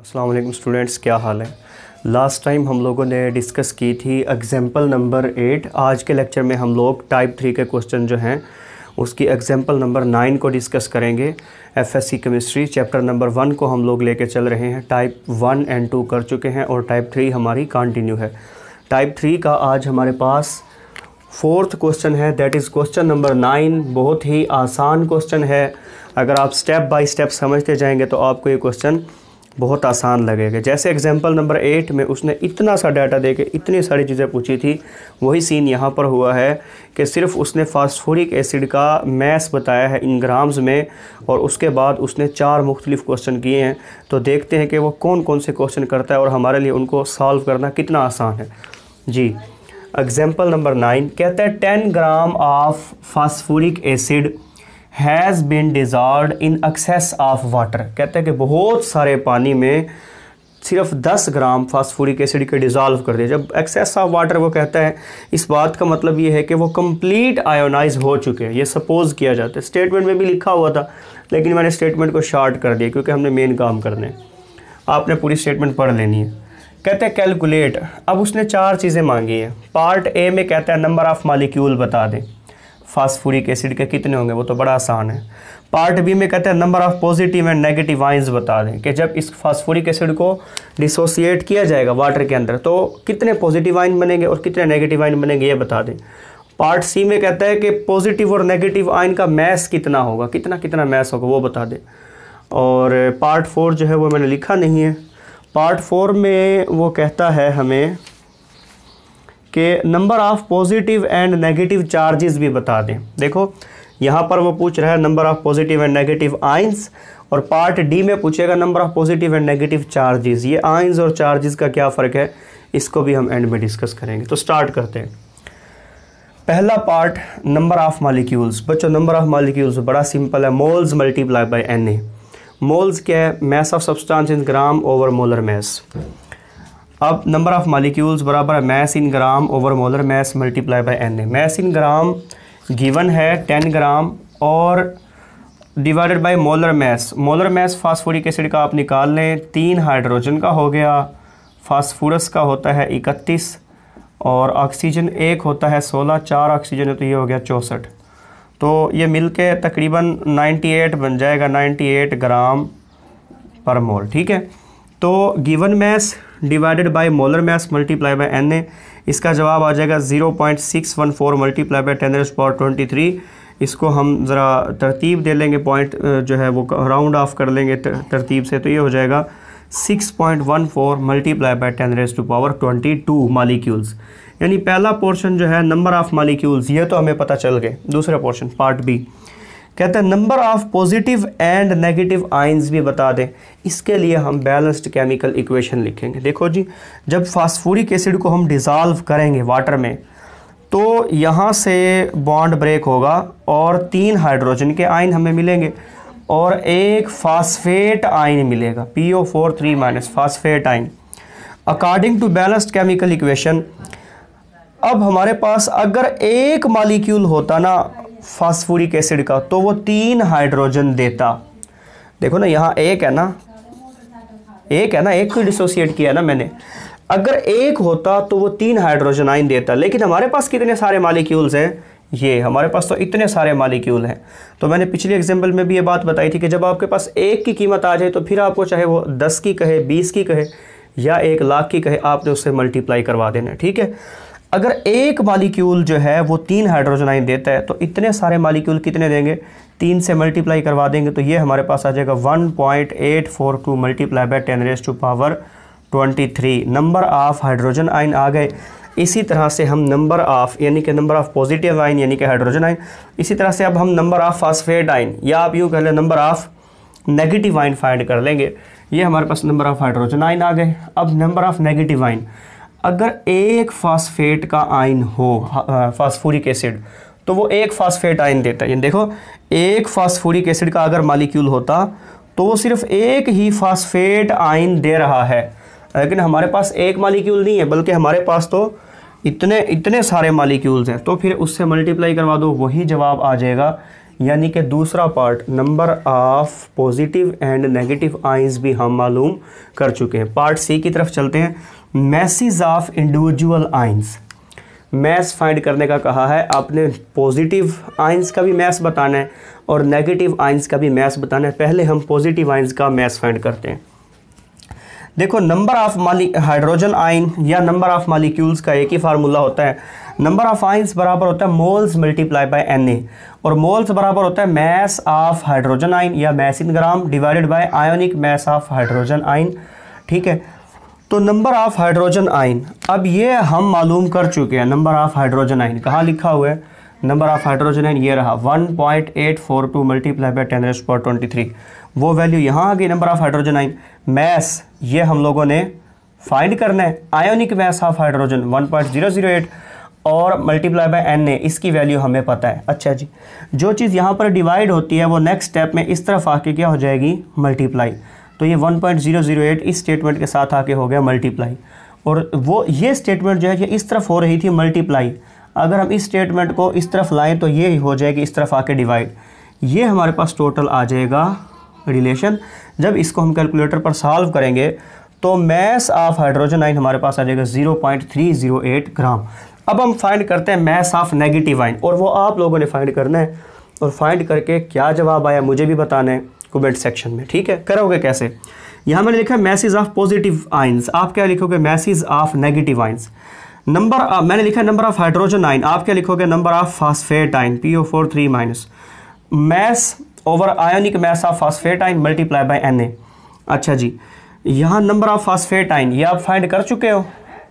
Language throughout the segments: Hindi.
अस्सलाम वालेकुम स्टूडेंट्स, क्या हाल है। लास्ट टाइम हम लोगों ने डिस्कस की थी एग्जाम्पल नंबर 8। आज के लेक्चर में हम लोग टाइप 3 के क्वेश्चन जो हैं उसकी एग्जाम्पल नंबर 9 को डिस्कस करेंगे। एफएससी केमिस्ट्री चैप्टर नंबर 1 को हम लोग लेके चल रहे हैं। टाइप 1 एंड 2 कर चुके हैं और टाइप 3 हमारी कंटिन्यू है। टाइप 3 का आज हमारे पास 4th क्वेश्चन है, दैट इज़ क्वेश्चन नंबर 9। बहुत ही आसान क्वेश्चन है। अगर आप स्टेप बाय स्टेप समझते जाएंगे तो आपको ये क्वेश्चन बहुत आसान लगेगा। जैसे एग्जाम्पल नंबर 8 में उसने इतना सा डाटा देके इतनी सारी चीज़ें पूछी थी, वही सीन यहाँ पर हुआ है कि सिर्फ उसने फास्फोरिक एसिड का मैस बताया है इन ग्राम्स में और उसके बाद उसने 4 मुख्तलिफ क्वेश्चन किए हैं। तो देखते हैं कि वो कौन कौन से क्वेश्चन करता है और हमारे लिए उनको सॉल्व करना कितना आसान है। जी, एग्जाम्पल नंबर 9 कहता है 10 gram of phosphoric acid has been dissolved in excess of water. कहते हैं कि बहुत सारे पानी में सिर्फ 10 ग्राम फास्फोरिक एसिड के डिज़ॉल्व कर दिया। जब एक्सेस ऑफ वाटर वो कहता है, इस बात का मतलब ये है कि वो कंप्लीट आयोनाइज हो चुके हैं। ये सपोज़ किया जाता है। स्टेटमेंट में भी लिखा हुआ था लेकिन मैंने स्टेटमेंट को शॉर्ट कर दिया क्योंकि हमने मेन काम करने हैं। आपने पूरी स्टेटमेंट पढ़ लेनी है। कहते हैं कैलकुलेट। अब उसने 4 चीज़ें मांगी हैं। पार्ट ए में कहता है नंबर ऑफ़ मॉलिक्यूल बता दें, फास्फोरिक एसिड के कितने होंगे, वो तो बड़ा आसान है। पार्ट बी में कहते हैं number of positive and negative ions बता दें कि जब इस फास्फोरिक एसिड को डिसोसिएट किया जाएगा वाटर के अंदर तो कितने पॉजिटिव आयन बनेंगे और कितने नेगेटिव आयन बनेंगे, ये बता दें। पार्ट सी में कहता है कि पॉजिटिव और नेगेटिव आयन का मैस कितना होगा, कितना कितना मैस होगा, वो बता दें। और पार्ट 4 जो है वो मैंने लिखा नहीं है। पार्ट 4 में वो कहता है हमें कि number of positive and negative charges भी बता दें। देखो यहाँ पर वो पूछ रहा है number of positive and negative ions और पार्ट डी में पूछेगा number of positive and negative charges. ये आयंस और चार्जेस का क्या फ़र्क है, इसको भी हम एंड में डिस्कस करेंगे। तो स्टार्ट करते हैं। पहला पार्ट नंबर ऑफ़ मॉलिक्यूल्स। बच्चों नंबर ऑफ़ मॉलिक्यूल्स बड़ा सिंपल है, moles multiply by Na। Moles क्या है, mass of substance in gram over molar mass. अब नंबर ऑफ़ मॉलिक्यूल्स बराबर है mass in gram over molar mass multiply by Na। Mass in gram given है 10 ग्राम और divided by molar mass. Molar mass phosphoric acid का आप निकाल लें, 3 हाइड्रोजन का हो गया, फास्फोरस का होता है 31 और ऑक्सीजन 1 होता है 16, 4 ऑक्सीजन है तो ये हो गया 64। तो ये मिलके तकरीबन 98 बन जाएगा, 98 ग्राम पर मोल। ठीक है, तो given mess divided by molar mass multiply by Na, इसका जवाब आ जाएगा 0.614 मल्टीप्लाई बाय 10⁻23। इसको हम ज़रा तरतीब दे लेंगे, पॉइंट जो है वो राउंड ऑफ कर लेंगे तरतीब से, तो ये हो जाएगा 6.14 मल्टीप्लाई बाय 10⁻22 मॉलिक्यूल्स। यानी पहला पोर्शन जो है नंबर ऑफ़ मॉलिक्यूल्स ये तो हमें पता चल गए। दूसरा पोर्शन पार्ट बी कहते हैं number of positive and negative ions भी बता दें। इसके लिए हम बैलेंस्ड केमिकल इक्वेशन लिखेंगे। देखो जी, जब फास्फोरिक एसिड को हम डिज़ॉल्व करेंगे वाटर में तो यहाँ से बॉन्ड ब्रेक होगा और 3 हाइड्रोजन के आयन हमें मिलेंगे और एक फास्फेट आयन मिलेगा, PO4 phosphate ion according to balanced chemical equation. अब हमारे पास अगर एक मॉलिक्यूल होता ना फास्फोरिक एसिड का तो वो 3 हाइड्रोजन देता। देखो ना यहाँ एक है ना, एक को डिसोसिएट किया ना मैंने। अगर एक होता तो वो 3 हाइड्रोजन आयन देता, लेकिन हमारे पास कितने सारे मॉलिक्यूल्स हैं, ये हमारे पास तो इतने सारे मॉलिक्यूल हैं। तो मैंने पिछले एग्जाम्पल में भी ये बात बताई थी कि जब आपके पास एक की कीमत आ जाए तो फिर आपको चाहे वो 10 की कहे, 20 की कहे या 1 लाख की कहे, आपने उससे मल्टीप्लाई करवा देना। ठीक है, अगर एक मॉलिक्यूल जो है वो 3 हाइड्रोजन आयन देता है तो इतने सारे मॉलिक्यूल कितने देंगे, 3 से मल्टीप्लाई करवा देंगे तो ये हमारे पास आ जाएगा 1.842 multiply by 10⁻23 number of hydrogen ion आ गए। इसी तरह से हम नंबर ऑफ़ यानी कि नंबर ऑफ़ पॉजिटिव आयन यानी कि हाइड्रोजन आयन, इसी तरह से अब हम नंबर ऑफ़ फास्फेट आयन या आप यूँ कह लें number of negative ion find कर लेंगे। ये हमारे पास नंबर ऑफ़ हाइड्रोजन आयन आ गए। अब नंबर ऑफ़ नेगेटिव आयन, अगर एक फास्फेट का आयन हो फास्फोरिक एसिड तो वो एक फास्फेट आयन देता है। देखो एक फास्फोरिक एसिड का अगर मॉलिक्यूल होता तो वो सिर्फ एक ही फास्फेट आयन दे रहा है, लेकिन हमारे पास एक मॉलिक्यूल नहीं है बल्कि हमारे पास तो इतने सारे मॉलिक्यूल्स हैं। तो फिर उससे मल्टीप्लाई करवा दो, वही जवाब आ जाएगा यानी कि दूसरा part number of positive and negative ions भी हम मालूम कर चुके हैं। पार्ट सी की तरफ चलते हैं। Message of individual ions, mass find करने का कहा है। आपने पॉजिटिव आइंस का भी मैस बताना है और नेगेटिव आइंस का भी मैस बताना है। पहले हम पॉजिटिव आइंस का मैस फाइंड करते हैं। देखो, नंबर ऑफ हाइड्रोजन आइन या नंबर ऑफ मॉलिक्यूल्स का एक ही फार्मूला होता है। नंबर ऑफ आइंस बराबर होता है मोल्स मल्टीप्लाई बाय Na, और मोल्स बराबर होता है मैस ऑफ हाइड्रोजन आइन या mass in gram divided by ionic mass of hydrogen ion. ठीक है, तो नंबर ऑफ हाइड्रोजन आइन, अब ये हम मालूम कर चुके हैं। नंबर ऑफ हाइड्रोजन आइन कहाँ लिखा हुआ है? नंबर ऑफ हाइड्रोजन आइन ये रहा 1.842 मल्टीप्लाई बाय 10⁻23, वो वैल्यू यहाँ आ गई। Number of hydrogen ion, mass ये हम लोगों ने फाइंड करना है। आयोनिक मैस ऑफ हाइड्रोजन 1.008 और मल्टीप्लाई बाय Na, इसकी वैल्यू हमें पता है। अच्छा जी, जो चीज़ यहाँ पर डिवाइड होती है वो नेक्स्ट स्टेप में इस तरफ आके क्या हो जाएगी? मल्टीप्लाई। तो ये 1.008 इस स्टेटमेंट के साथ आके हो गया मल्टीप्लाई, और वो ये स्टेटमेंट जो है ये इस तरफ हो रही थी मल्टीप्लाई। अगर हम इस स्टेटमेंट को इस तरफ लाएं तो ये हो जाएगी इस तरफ आके डिवाइड। ये हमारे पास टोटल आ जाएगा रिलेशन। जब इसको हम कैलकुलेटर पर सॉल्व करेंगे तो मैस ऑफ हाइड्रोजन आइन हमारे पास आ जाएगा 0.308 ग्राम। अब हम फाइंड करते हैं मैस ऑफ नेगेटिव आइन, और वो आप लोगों ने फाइंड करना है, और फाइंड करके क्या जवाब आया मुझे भी बताना है कमेंट सेक्शन में। ठीक है, करोगे कैसे? यहाँ मैंने लिखा है मैसेज ऑफ पॉजिटिव आइंस, आप क्या लिखोगे? Message of negative ions. Number मैंने लिखा है नंबर ऑफ हाइड्रोजन आइन, आप क्या लिखोगे? Number of phosphate ion PO4 3-। Mass over ionic mass of phosphate ion multiply by Na। अच्छा जी, यहाँ नंबर ऑफ फास्फेट आइन ये आप फाइंड कर चुके हो,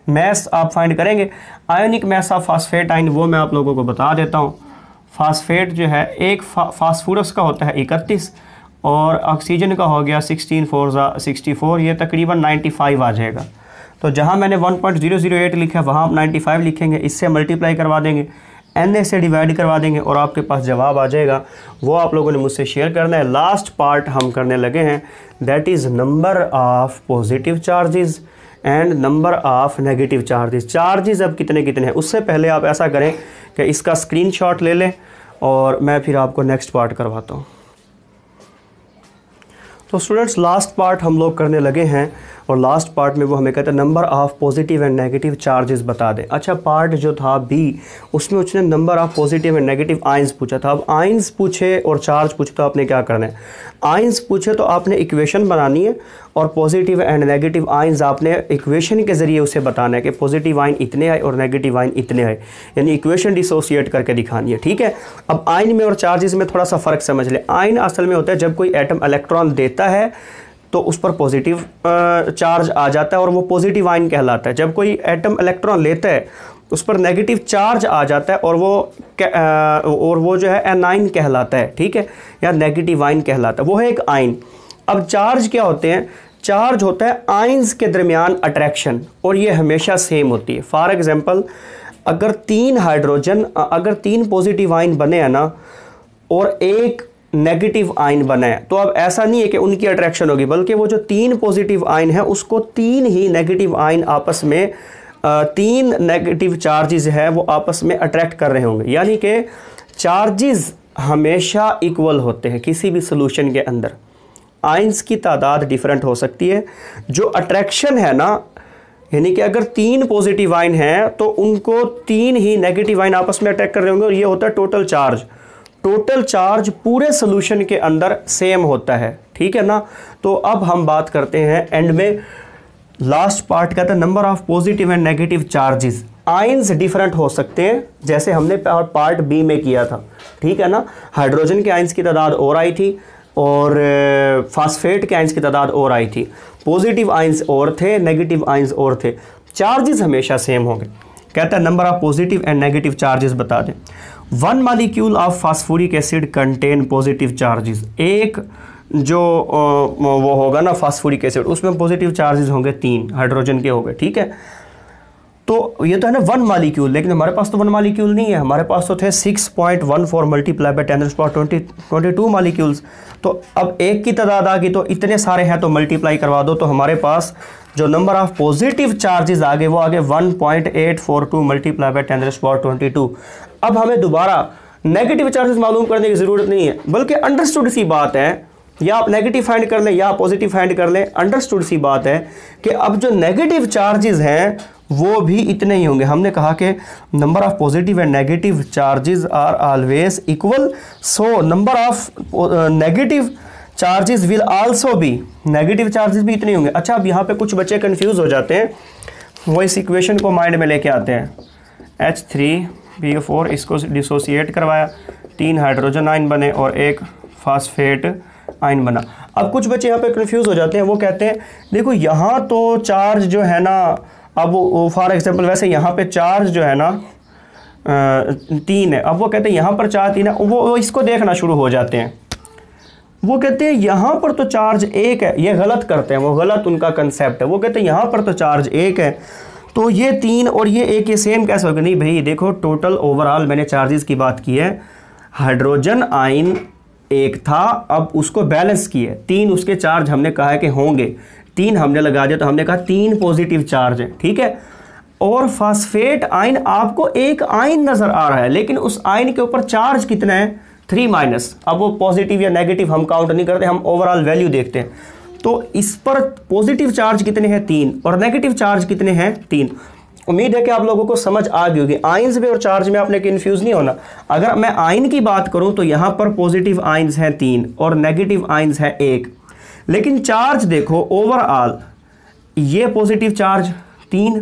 मैस आप फाइंड करेंगे। आयोनिक मैस ऑफ फास्फेट आइन वो मैं आप लोगों को बता देता हूँ। फास्फेट जो है एक फास्फोरस का होता है 31 और ऑक्सीजन का हो गया 16 4 64, ये तकरीबन 95 आ जाएगा। तो जहाँ मैंने 1.008 लिखा है वहाँ आप 95 लिखेंगे, इससे मल्टीप्लाई करवा देंगे, Na से डिवाइड करवा देंगे और आपके पास जवाब आ जाएगा। वो आप लोगों ने मुझसे शेयर करना है। लास्ट पार्ट हम करने लगे हैं, that is number of positive charges and number of negative charges. Charges अब कितने कितने हैं, उससे पहले आप ऐसा करें कि इसका स्क्रीनशॉट ले लें और मैं फिर आपको नेक्स्ट पार्ट करवाता हूँ। तो स्टूडेंट्स, लास्ट पार्ट हम लोग करने लगे हैं, और लास्ट पार्ट में वो हमें कहते हैं number of positive and negative charges बता दें। अच्छा, पार्ट जो था बी, उसमें उसने number of positive and negative ions पूछा था। अब आइंस पूछे और चार्ज पूछे तो आपने क्या करना है? आइंस पूछे तो आपने इक्वेशन बनानी है, और पॉजिटिव एंड नेगेटिव आइंस आपने इक्वेशन के ज़रिए उसे बताना है कि पॉजिटिव आइन इतने आए और नेगेटिव आइन इतने आए, यानी इक्वेशन डिसोसिएट करके दिखानी है। ठीक है, अब आइन में और चार्जेस में थोड़ा सा फ़र्क समझ ले। आइन असल में होता है जब कोई एटम इलेक्ट्रॉन देता है तो उस पर पॉजिटिव चार्ज आ जाता है और वो पॉजिटिव आइन कहलाता है। जब कोई एटम इलेक्ट्रॉन लेता है उस पर नेगेटिव चार्ज आ जाता है और वो जो है एनाइन कहलाता है। ठीक है, या नेगेटिव आइन कहलाता है, वो है एक आइन। अब चार्ज क्या होते हैं? चार्ज होता है आइंस के दरमियान अट्रैक्शन, और ये हमेशा सेम होती है। फॉर एग्जांपल, अगर तीन पॉजिटिव आइन बने हैं ना और एक नेगेटिव आइन बना है, तो अब ऐसा नहीं है कि उनकी अट्रैक्शन होगी, बल्कि वो जो तीन पॉजिटिव आइन है उसको तीन ही नेगेटिव आइन आपस में तीन नेगेटिव चार्जेस है वो आपस में अट्रैक्ट कर रहे होंगे। यानी कि चार्जेस हमेशा इक्वल होते हैं किसी भी सोल्यूशन के अंदर। आइंस की तादाद डिफरेंट हो सकती है, जो अट्रैक्शन है ना, यानी कि अगर तीन पॉजिटिव आइन हैं तो उनको तीन ही नेगेटिव आइन आपस में अट्रैक्ट कर रहे होंगे, और ये होता है टोटल चार्ज। टोटल चार्ज पूरे सोल्यूशन के अंदर सेम होता है। ठीक है ना। तो अब हम बात करते हैं एंड में, लास्ट पार्ट का था number of positive and negative charges. Ions different हो सकते हैं जैसे हमने पार्ट बी में किया था। ठीक है ना, हाइड्रोजन के आइंस की तादाद और आई थी और फास्फेट के आइंस की तादाद और आई थी। पॉजिटिव आइंस और थे, नेगेटिव आइंस और थे, चार्जेस हमेशा सेम होंगे। कहता है number of positive and negative charges बता दें। 1 molecule of phosphoric acid contain positive charges. एक जो वो होगा ना फास्फोरिक एसिड, उसमें पॉजिटिव चार्जेस होंगे 3 हाइड्रोजन के हो गए। ठीक है, तो ये तो है ना 1 मॉलिक्यूल, लेकिन हमारे पास तो 1 मॉलिक्यूल नहीं है, हमारे पास तो थे 6.14 मल्टीप्लाई बाय 10⁻22 मॉलिक्यूल्स। तो अब एक की तादाद आ गई तो इतने सारे हैं तो मल्टीप्लाई करवा दो, तो हमारे पास जो नंबर ऑफ पॉजिटिव चार्जेस आगे वो आगे 1.842 मल्टीप्लाई बाय 10⁻22। अब हमें दोबारा नेगेटिव चार्जेस मालूम करने की ज़रूरत नहीं है, बल्कि अंडरस्टूड सी बात है, या आप नेगेटिव फाइंड कर लें या पॉजिटिव फाइंड कर लें, अंडरस्टूड सी बात है कि अब जो नेगेटिव चार्जेस हैं वो भी इतने ही होंगे। हमने कहा कि number of positive and negative charges are always equal, so number of negative charges will also be, negative charges भी इतने होंगे। अच्छा, अब यहाँ पे कुछ बच्चे कंफ्यूज हो जाते हैं, वो इस इक्वेशन को माइंड में लेके आते हैं, H3PO4 इसको डिसोसिएट करवाया, 3 हाइड्रोजन आयन बने और एक फास्फेट आयन बना। अब कुछ बच्चे यहाँ पे कंफ्यूज हो जाते हैं, वो कहते हैं देखो यहाँ तो चार्ज जो है ना, अब फॉर एग्जांपल वैसे यहाँ पे चार्ज जो है ना 3 है, अब वो कहते हैं यहाँ पर चार्ज 3 है, वो इसको देखना शुरू हो जाते हैं, वो कहते हैं यहाँ पर तो चार्ज 1 है। ये गलत करते हैं, वो गलत उनका कंसेप्ट है। वो कहते हैं यहाँ पर तो चार्ज 1 है, तो ये 3 और ये 1 ये सेम कैसे होगा? नहीं भाई देखो, टोटल ओवरऑल मैंने चार्जेस की बात की है, हाइड्रोजन आयन 1 था, अब उसको बैलेंस किए 3 उसके चार्ज हमने कहा है कि होंगे, 3 हमने लगा दिया तो हमने कहा 3 पॉजिटिव चार्ज है, ठीक है। और फास्फेट आयन आपको एक आयन नज़र आ रहा है, लेकिन उस आयन के ऊपर चार्ज कितना है? 3 माइनस। अब वो पॉजिटिव या नेगेटिव हम काउंट नहीं करते, हम ओवरऑल वैल्यू देखते हैं। तो इस पर पॉजिटिव चार्ज कितने हैं? 3, और नेगेटिव चार्ज कितने हैं? 3। उम्मीद है कि आप लोगों को समझ आ गई होगी। आयंस में और चार्ज में आपने कंफ्यूज नहीं होना। अगर मैं आयन की बात करूं तो यहां पर पॉजिटिव आयंस हैं 3 और नेगेटिव आयंस है 1, लेकिन चार्ज देखो ओवरऑल, ये पॉजिटिव चार्ज 3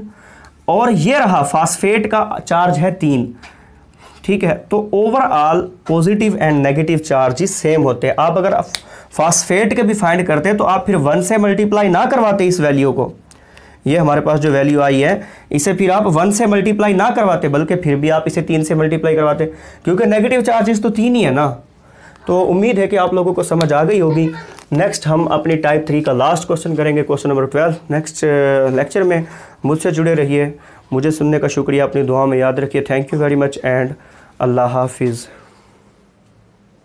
और ये रहा फास्फेट का चार्ज है 3, ठीक है। तो overall positive and negative charges same होते हैं। आप अगर फास्फेट के भी फाइंड करते हैं तो आप फिर 1 से मल्टीप्लाई ना करवाते इस वैल्यू को, ये हमारे पास जो वैल्यू आई है इसे फिर आप 1 से मल्टीप्लाई ना करवाते, बल्कि फिर भी आप इसे 3 से मल्टीप्लाई करवाते, क्योंकि नेगेटिव चार्जेस तो 3 ही है ना। तो उम्मीद है कि आप लोगों को समझ आ गई होगी। नेक्स्ट हम अपनी टाइप 3 का लास्ट क्वेश्चन करेंगे, क्वेश्चन नंबर 12 नेक्स्ट लेक्चर में। मुझसे जुड़े रहिए, मुझे सुनने का शुक्रिया, अपनी दुआ में याद रखिए। Thank you very much and अल्लाह हाफिज़।